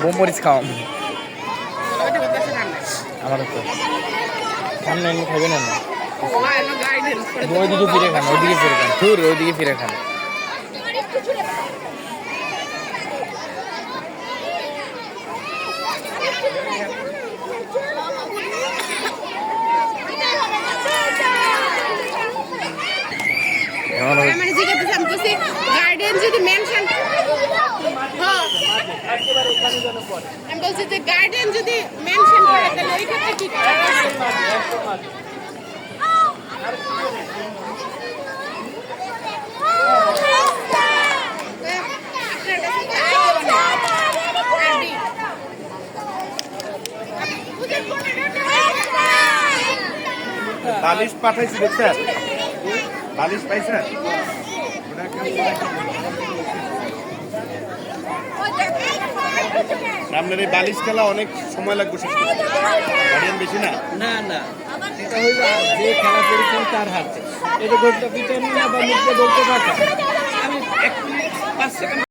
বোমরিচ খাওয়াম আমার তো সামনে এমনি খাবেন না ওইদিকে ফিরে খান ওইদিকে ফিরে খান মানে জিজ্ঞাসা আমি বলছি গার্ডেন যদি মেনশন আমি বলছি যে গার্ডেন যদি মেনশন করে তাহলে ওই ক্ষেত্রে কি করা বালিশ পাঠাইছি দেখছেন বালিশ পাইছেন আপনার এই বালিশ খেলা অনেক সময় লাগবে গার্ডিয়ান বেশি না না না এটা হইল যে খেলা করেছেন তার হাতে এটা ঘটটা পিছনে না বা মুখে বলতে পারতাম আমি 1 মিনিট 5 সেকেন্ড